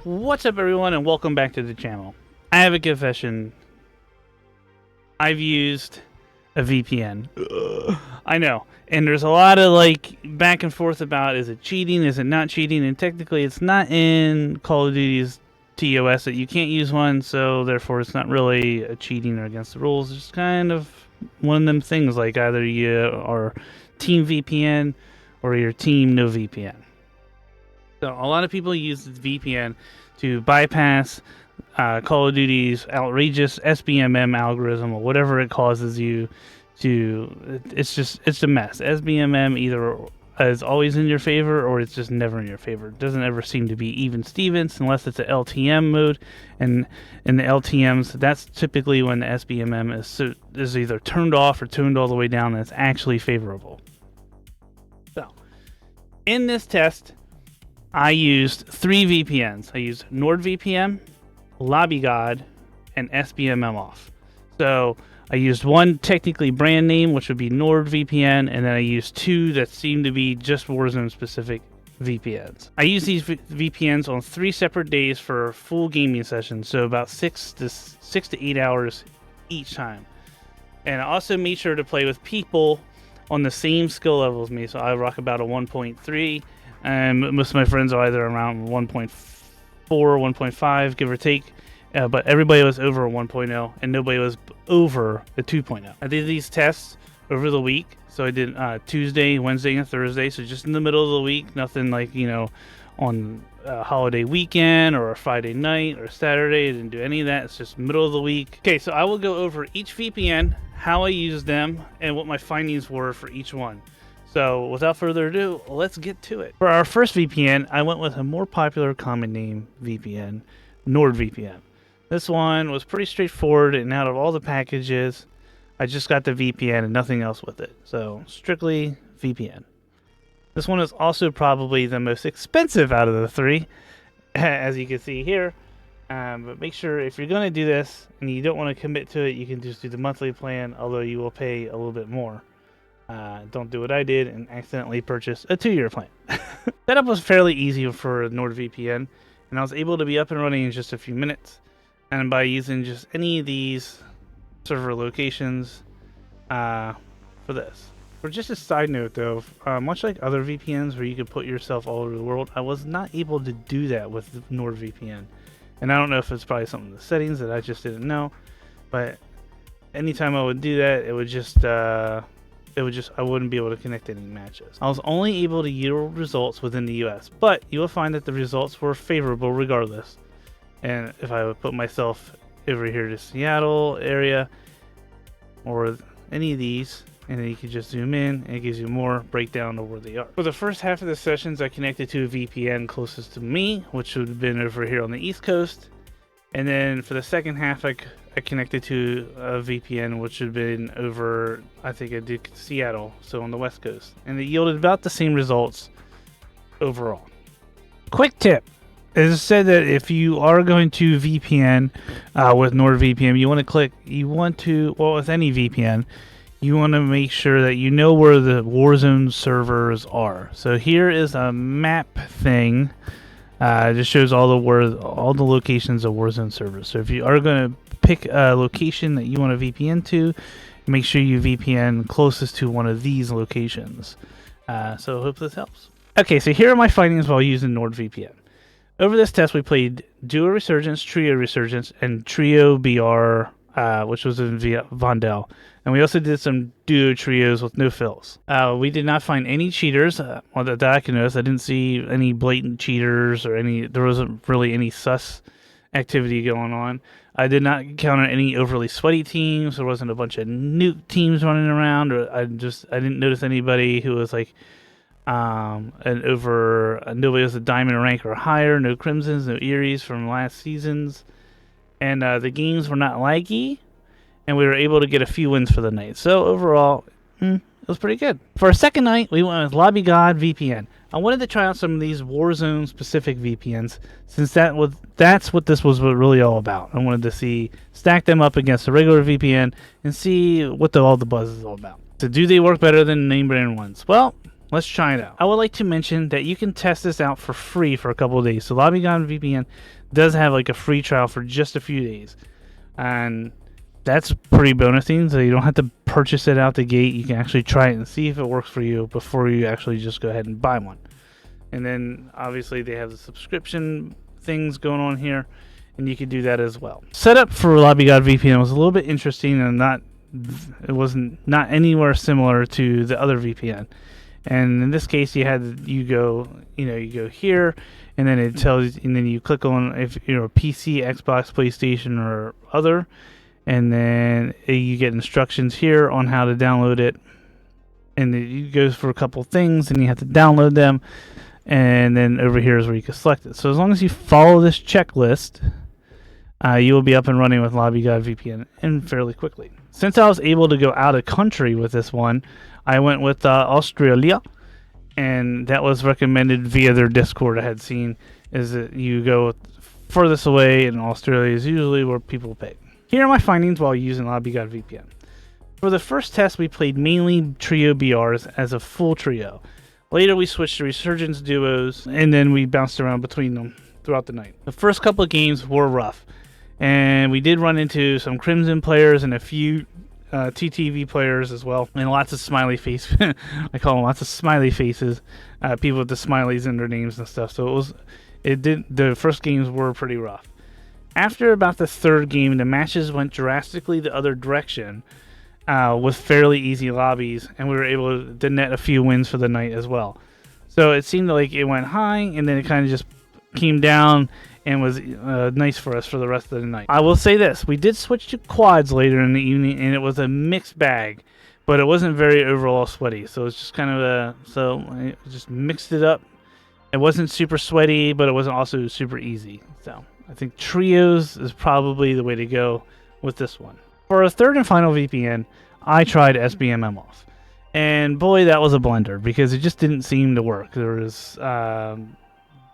What's up, everyone, and welcome back to the channel. I have a confession. I've used a VPN. I know, and there's a lot of back and forth about, is it cheating, is it not cheating, and technically it's not in Call of Duty's TOS that you can't use one, so therefore it's not really a cheating or against the rules. It's kind of one of them things, like either you are Team VPN or you're Team No VPN. So a lot of people use the VPN to bypass Call of Duty's outrageous SBMM algorithm, or whatever it causes you to. It's a mess. SBMM either is always in your favor or it's just never in your favor. It doesn't ever seem to be even Stevens unless it's a LTM mode, and in the LTMs, that's typically when the SBMM is either turned off or turned all the way down, and it's actually favorable. So in this test, I used 3 VPNs. I used NordVPN, LobbyGod, and SBMM Off. So I used one technically brand name, which would be NordVPN, and then I used 2 that seem to be just Warzone specific VPNs. I used these VPNs on 3 separate days for full gaming sessions, so about 6 to 8 hours each time. And I also made sure to play with people on the same skill level as me. So I rock about a 1.3. And most of my friends are either around 1.4, 1.5, give or take. But everybody was over a 1.0, and nobody was over a 2.0. I did these tests over the week. So I did Tuesday, Wednesday, and Thursday. So just in the middle of the week. Nothing like, on a holiday weekend or a Friday night or Saturday. I didn't do any of that. It's just middle of the week. Okay, so I will go over each VPN, how I used them, and what my findings were for each one. So without further ado, let's get to it. For our first VPN, I went with a more popular common name VPN, NordVPN. This one was pretty straightforward, and out of all the packages, I just got the VPN and nothing else with it. So strictly VPN. This one is also probably the most expensive out of the 3, as you can see here. But make sure, if you're going to do this and you don't want to commit to it, you can just do the monthly plan, although you will pay a little bit more. Don't do what I did and accidentally purchase a 2-year plan. Setup was fairly easy for NordVPN, and I was able to be up and running in just a few minutes. And by using just any of these server locations for this. For just a side note though, much like other VPNs where you could put yourself all over the world, I was not able to do that with NordVPN. And I don't know if it's probably something in the settings that I just didn't know, but anytime I would do that, it would just I wouldn't be able to connect any matches. I was only able to yield results within the US, but you will find that the results were favorable regardless. And if I would put myself over here to Seattle area or any of these, and then you can just zoom in and it gives you more breakdown of where they are. For the first half of the sessions, I connected to a VPN closest to me, which would have been over here on the East Coast. And then for the second half, I connected to a VPN, which had been over, I think I did Seattle, so on the West Coast. And it yielded about the same results overall. Quick tip. As I said, that if you are going to VPN with NordVPN, with any VPN, you want to make sure that you know where the Warzone servers are. So here is a map thing. It just shows all the locations of Warzone servers. So if you are going to pick a location that you want to VPN to, make sure you VPN closest to one of these locations. So I hope this helps. Okay, so here are my findings while using NordVPN. Over this test, we played Duo Resurgence, Trio Resurgence, and Trio BR, which was in Vondel. And we also did some duo trios with no fills. We did not find any cheaters that I can notice. I didn't see any blatant cheaters there wasn't really any sus activity going on. I did not encounter any overly sweaty teams. There wasn't a bunch of nuke teams running around, or I didn't notice anybody who was like nobody was a diamond rank or higher, no crimsons, no Eries from last seasons. And the games were not laggy, and we were able to get a few wins for the night. So overall, it was pretty good. For our second night, we went with LobbyGod VPN. I wanted to try out some of these Warzone specific VPNs, since that's what this was really all about. I wanted to stack them up against a regular VPN and see what all the buzz is all about. So do they work better than name brand ones? Well, Let's try it out. I would like to mention that you can test this out for free for a couple of days. So God VPN does have like a free trial for just a few days. And that's pretty bonus thing, so you don't have to purchase it out the gate. You can actually try it and see if it works for you before you actually just go ahead and buy one. And then obviously they have the subscription things going on here, and you can do that as well. Setup for God VPN was a little bit interesting, and it wasn't anywhere similar to the other VPN. And in this case, you go here, and then it tells, and then you click on if you're a PC, Xbox, PlayStation, or other, and then you get instructions here on how to download it. And it goes for a couple things, and you have to download them. And then over here is where you can select it. So as long as you follow this checklist, you will be up and running with God VPN and fairly quickly. Since I was able to go out of country with this one, I went with Australia, and that was recommended via their Discord. I had seen is that you go furthest away, and Australia is usually where people pay. Here are my findings while using God VPN. For the first test, we played mainly trio BRs as a full trio. Later, we switched to resurgence duos, and then we bounced around between them throughout the night. The first couple of games were rough, and we did run into some Crimson players and a few TTV players as well, and lots of smiley face. I call them lots of smiley faces. People with the smileys in their names and stuff. So the first games were pretty rough. After about the third game, the matches went drastically the other direction, with fairly easy lobbies, and we were able to net a few wins for the night as well. So it seemed like it went high, and then it kind of just came down and was nice for us for the rest of the night. I will say this, we did switch to quads later in the evening, and it was a mixed bag, but it wasn't very overall sweaty, so it's just kind of so I just mixed it up. It wasn't super sweaty, but it wasn't also super easy. So I think trios is probably the way to go with this one. For a third and final VPN, I tried SBMM Off, and boy, that was a blender because it just didn't seem to work. There was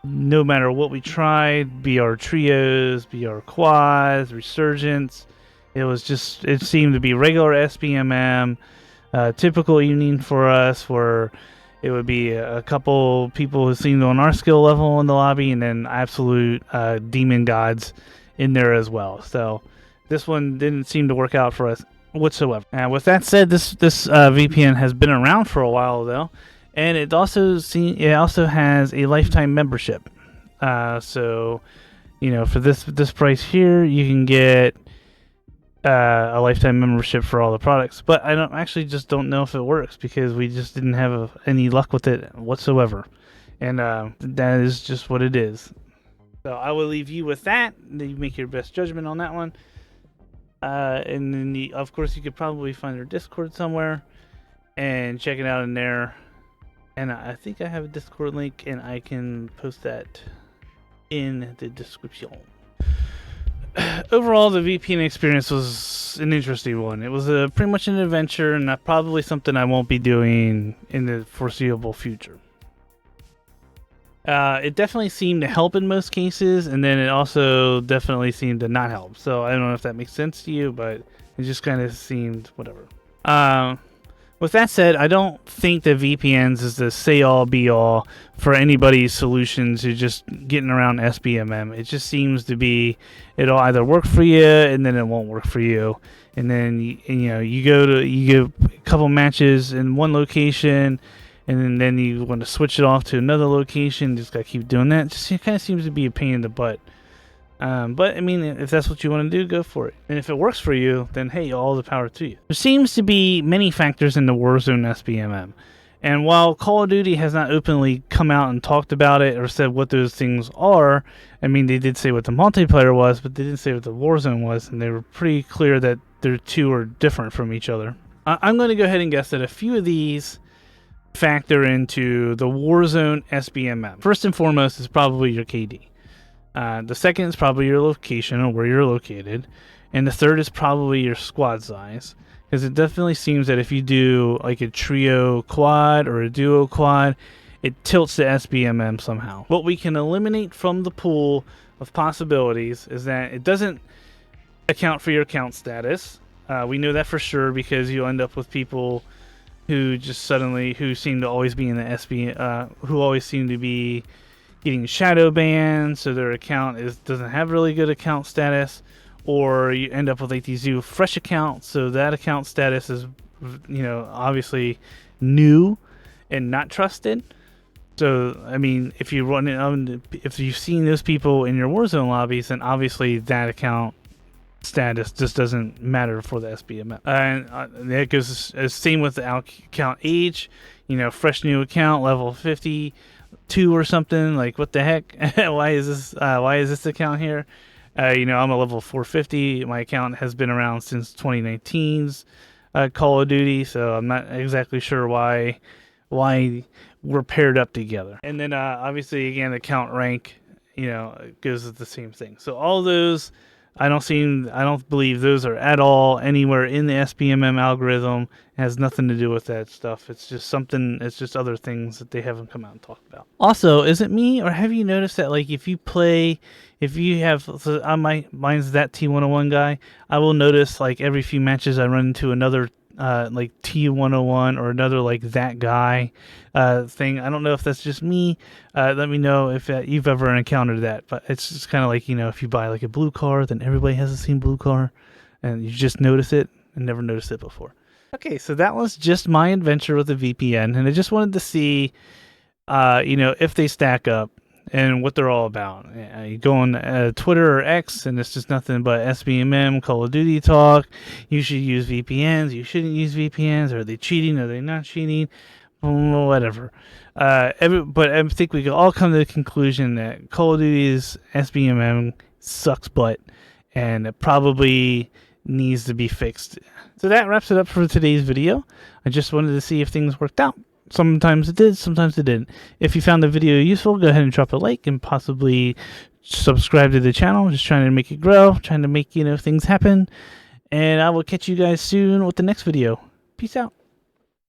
no matter what we tried, BR trios, BR quads, resurgence, it seemed to be regular SBMM, typical evening for us, where it would be a couple people who seemed on our skill level in the lobby, and then absolute demon gods in there as well. So this one didn't seem to work out for us whatsoever. And with that said, this VPN has been around for a while though, and it also has a lifetime membership. So for this price here, you can get a lifetime membership for all the products. But I just don't know if it works because we just didn't have any luck with it whatsoever, and that is just what it is. So I will leave you with that. You make your best judgment on that one. And then of course you could probably find their Discord somewhere and check it out in there. And I think I have a Discord link, and I can post that in the description. Overall, the VPN experience was an interesting one. It was pretty much an adventure, and probably something I won't be doing in the foreseeable future. It definitely seemed to help in most cases, and then it also definitely seemed to not help. So I don't know if that makes sense to you, but it just kind of seemed whatever. With that said, I don't think that VPNs is the say-all, be-all for anybody's solutions to just getting around SBMM. It just seems to be it'll either work for you, and then it won't work for you. And then you go a couple matches in one location, and then you want to switch it off to another location. Just gotta keep doing that. It kind of seems to be a pain in the butt. But I mean, if that's what you want to do, go for it. And if it works for you, then hey, all the power to you. There seems to be many factors in the Warzone SBMM. And while Call of Duty has not openly come out and talked about it or said what those things are, I mean, they did say what the multiplayer was, but they didn't say what the Warzone was, and they were pretty clear that the two are different from each other. I'm going to go ahead and guess that a few of these factor into the Warzone SBMM. First and foremost is probably your KD. The second is probably your location or where you're located. And the third is probably your squad size. Because it definitely seems that if you do like a trio quad or a duo quad, it tilts the SBMM somehow. What we can eliminate from the pool of possibilities is that it doesn't account for your account status. We know that for sure because you end up with people who just suddenly who seem to always be in the who always seem to be getting shadow banned, so their account doesn't have really good account status, or you end up with like these new fresh accounts, so that account status is, you know, obviously new and not trusted. So I mean, if you run it, if you've seen those people in your Warzone lobbies, then obviously that account status just doesn't matter for the SBMM. And that goes same with the account age. You know, fresh new account, level 52 or something. Like, what the heck? Why is this account here? You know, I'm a level 450. My account has been around since 2019's Call of Duty, so I'm not exactly sure why we're paired up together. And then obviously again, account rank, you know, goes with the same thing. So all those, I don't believe those are at all anywhere in the SBMM algorithm. It has nothing to do with that stuff. It's just other things that they haven't come out and talked about. Also, is it me, or have you noticed that, like, if you have, so mine's that T101 guy, I will notice, like, every few matches I run into another like T101 or another like that guy thing. I don't know if that's just me. Let me know if you've ever encountered that. But it's just kind of like, you know, if you buy like a blue car, then everybody has the same blue car, and you just notice it and never noticed it before. Okay, so that was just my adventure with the VPN, and I just wanted to see, you know, if they stack up and what they're all about. You go on Twitter or X, and it's just nothing but SBMM, Call of Duty talk. You should use VPNs. You shouldn't use VPNs. Are they cheating? Are they not cheating? Whatever. But I think we can all come to the conclusion that Call of Duty's SBMM sucks butt, and it probably needs to be fixed. So that wraps it up for today's video. I just wanted to see if things worked out. Sometimes it did, sometimes it didn't. If you found the video useful, go ahead and drop a like and possibly subscribe to the channel. Just trying to make it grow, trying to make, you know, things happen. And I will catch you guys soon with the next video. Peace out.